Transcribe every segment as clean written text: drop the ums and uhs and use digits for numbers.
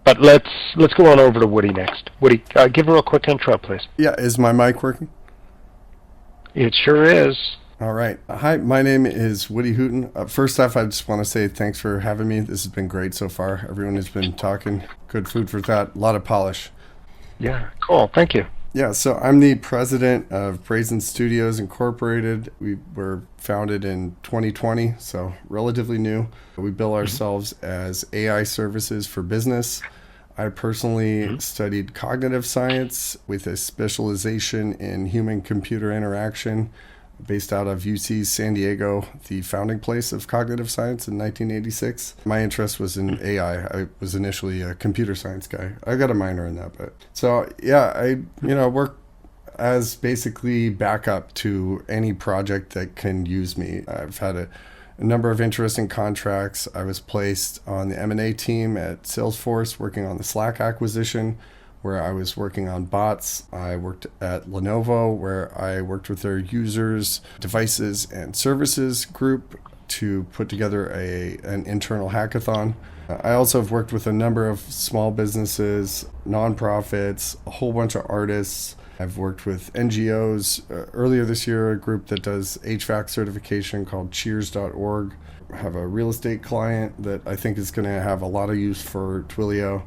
But let's go on over to Woody next. Woody, give a real quick intro, please. Yeah, is my mic working? It sure is. All right. Hi, my name is Woody Hooten. First off, I just want to say thanks for having me. This has been great so far. Everyone has been talking. Good food for thought. A lot of polish. Yeah, cool. Thank you. Yeah, so I'm the president of Brazen Studios Incorporated. We were founded in 2020, so relatively new. We bill ourselves as AI services for business. I personally studied cognitive science with a specialization in human-computer interaction based out of UC San Diego, the founding place of cognitive science in 1986. My interest was in AI. I was initially a computer science guy. I got a minor in that, but so yeah, I work as basically backup to any project that can use me. I've had a number of interesting contracts. I was placed on the M&A team at Salesforce working on the Slack acquisition, where I was working on bots. I worked at Lenovo, where I worked with their users, devices, and services group to put together an internal hackathon. I also have worked with a number of small businesses, nonprofits, a whole bunch of artists. I've worked with NGOs. Earlier this year, a group that does HVAC certification called cheers.org. I have a real estate client that I think is going to have a lot of use for Twilio.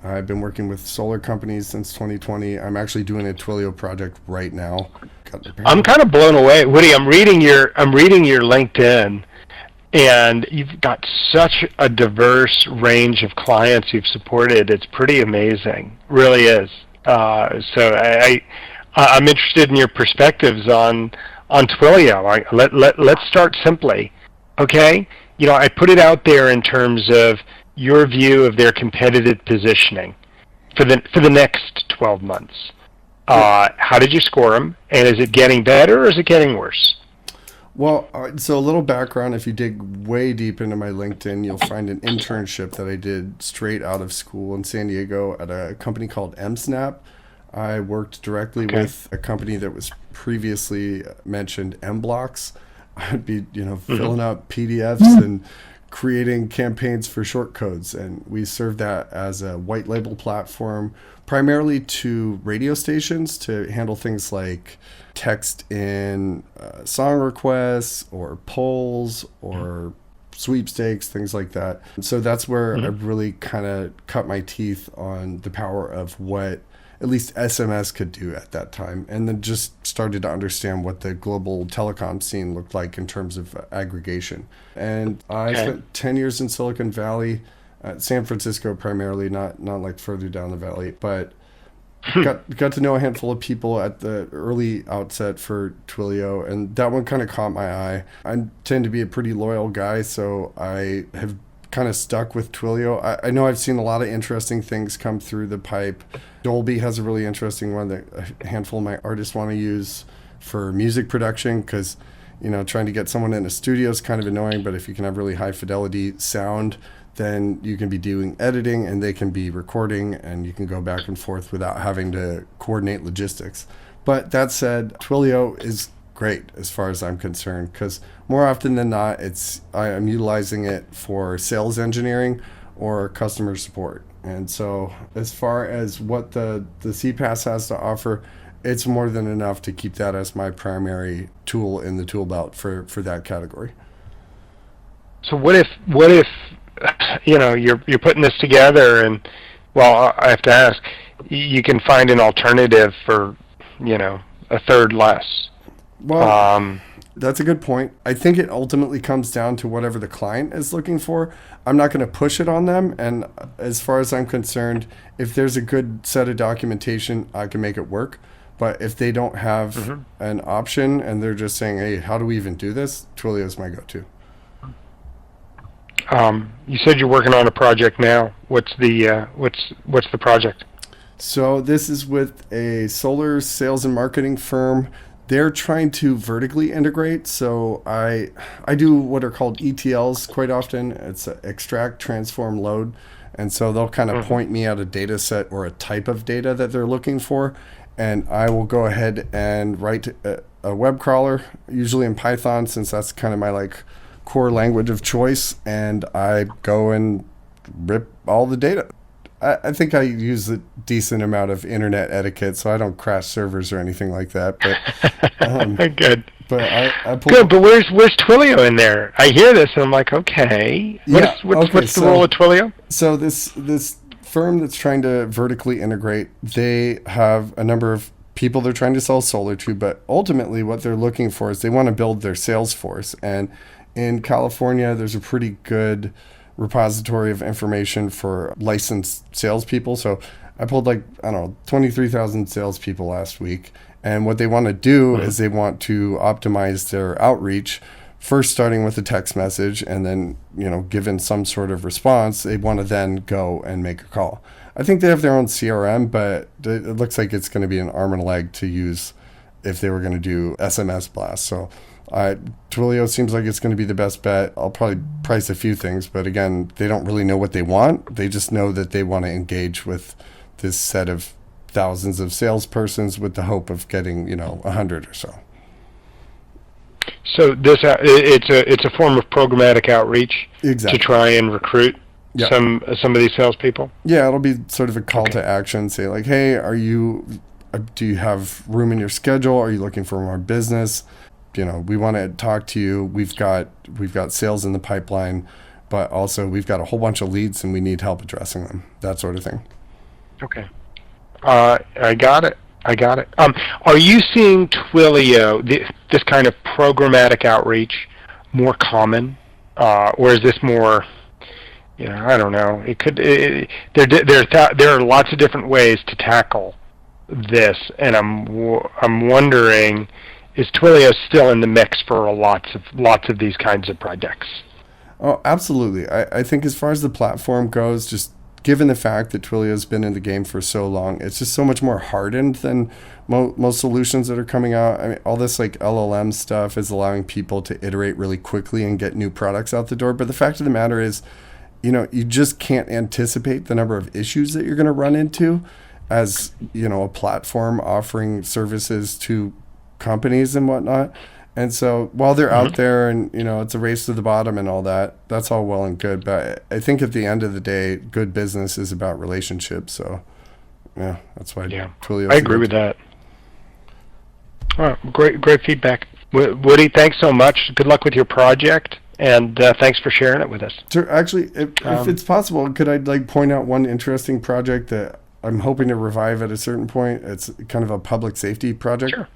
I've been working with solar companies since 2020. I'm actually doing a Twilio project right now. I'm kind of blown away, Woody. I'm reading your LinkedIn, and you've got such a diverse range of clients you've supported. It's pretty amazing, really is. So I'm interested in your perspectives on Twilio. Let's start simply, okay? I put it out there in terms of your view of their competitive positioning for the next 12 months. How did you score them? And is it getting better or is it getting worse? Well, so a little background. If you dig way deep into my LinkedIn, you'll find an internship that I did straight out of school in San Diego at a company called MSnap. I worked directly with a company that was previously mentioned, MBlocks. I'd be, filling out PDFs and creating campaigns for short codes, and we serve that as a white label platform primarily to radio stations to handle things like text in song requests or polls or sweepstakes, things like that. So that's where I really kind of cut my teeth on the power of what at least SMS could do at that time, and then just started to understand what the global telecom scene looked like in terms of aggregation. And I spent 10 years in Silicon Valley, San Francisco primarily, not like further down the valley, but got to know a handful of people at the early outset for Twilio, and that one kind of caught my eye. I tend to be a pretty loyal guy, so I have kind of stuck with Twilio. I know I've seen a lot of interesting things come through the pipe. Dolby has a really interesting one that a handful of my artists want to use for music production because, trying to get someone in a studio is kind of annoying, but if you can have really high fidelity sound, then you can be doing editing and they can be recording and you can go back and forth without having to coordinate logistics. But that said, Twilio is great as far as I'm concerned because more often than not, I am utilizing it for sales engineering or customer support. And so as far as what the CPaaS has to offer, it's more than enough to keep that as my primary tool in the tool belt for that category. So what if you're putting this together and, well, I have to ask, you can find an alternative for, a third less. Well, that's a good point. I think it ultimately comes down to whatever the client is looking for. I'm not going to push it on them. And as far as I'm concerned, if there's a good set of documentation, I can make it work. But if they don't have an option and they're just saying, hey, how do we even do this? Twilio is my go-to. You said you're working on a project now. What's the project? So this is with a solar sales and marketing firm. They're trying to vertically integrate. So I do what are called ETLs quite often. It's extract, transform, load. And so they'll kind of point me at a data set or a type of data that they're looking for. And I will go ahead and write a web crawler, usually in Python, since that's kind of my core language of choice. And I go and rip all the data. I think I use a decent amount of internet etiquette, so I don't crash servers or anything like that. But Good. but I pulled Good, up, but where's Twilio in there? I hear this and I'm like, okay. yeah, What's the role of Twilio? So this firm that's trying to vertically integrate, they have a number of people they're trying to sell solar to, but ultimately what they're looking for is they want to build their sales force. And in California, there's a pretty good repository of information for licensed salespeople. So I pulled like, I don't know, 23,000 salespeople last week. And what they want to do is they want to optimize their outreach, first starting with a text message, and then, given some sort of response, they want to then go and make a call. I think they have their own CRM, but it looks like it's going to be an arm and a leg to use if they were going to do SMS blasts. So Twilio seems like it's going to be the best bet. I'll probably price a few things, but again, they don't really know what they want. They just know that they want to engage with this set of thousands of salespersons with the hope of getting 100 or so. So it's a form of programmatic outreach Exactly. to try and recruit Yeah. some of these salespeople. Yeah, it'll be sort of a call to action. Say like, hey, do you have room in your schedule? Are you looking for more business? We want to talk to you. We've got sales in the pipeline, but also we've got a whole bunch of leads and we need help addressing them. That sort of thing. Okay. I got it. Are you seeing Twilio, this kind of programmatic outreach, more common, or is this more? I don't know. There are lots of different ways to tackle this, and I'm wondering, is Twilio still in the mix for lots of these kinds of projects? Oh, absolutely. I think as far as the platform goes, just given the fact that Twilio's been in the game for so long, it's just so much more hardened than most solutions that are coming out. I mean, all this like LLM stuff is allowing people to iterate really quickly and get new products out the door. But the fact of the matter is, you just can't anticipate the number of issues that you're going to run into as, a platform offering services to companies and whatnot. And so while they're out there and, it's a race to the bottom and all that, that's all well and good. But I think at the end of the day, good business is about relationships. So, yeah, that's why Twilio. I agree with that. All right, great feedback. Woody, thanks so much. Good luck with your project. And thanks for sharing it with us. Sure. Actually, if it's possible, could I point out one interesting project that I'm hoping to revive at a certain point? It's kind of a public safety project. Sure.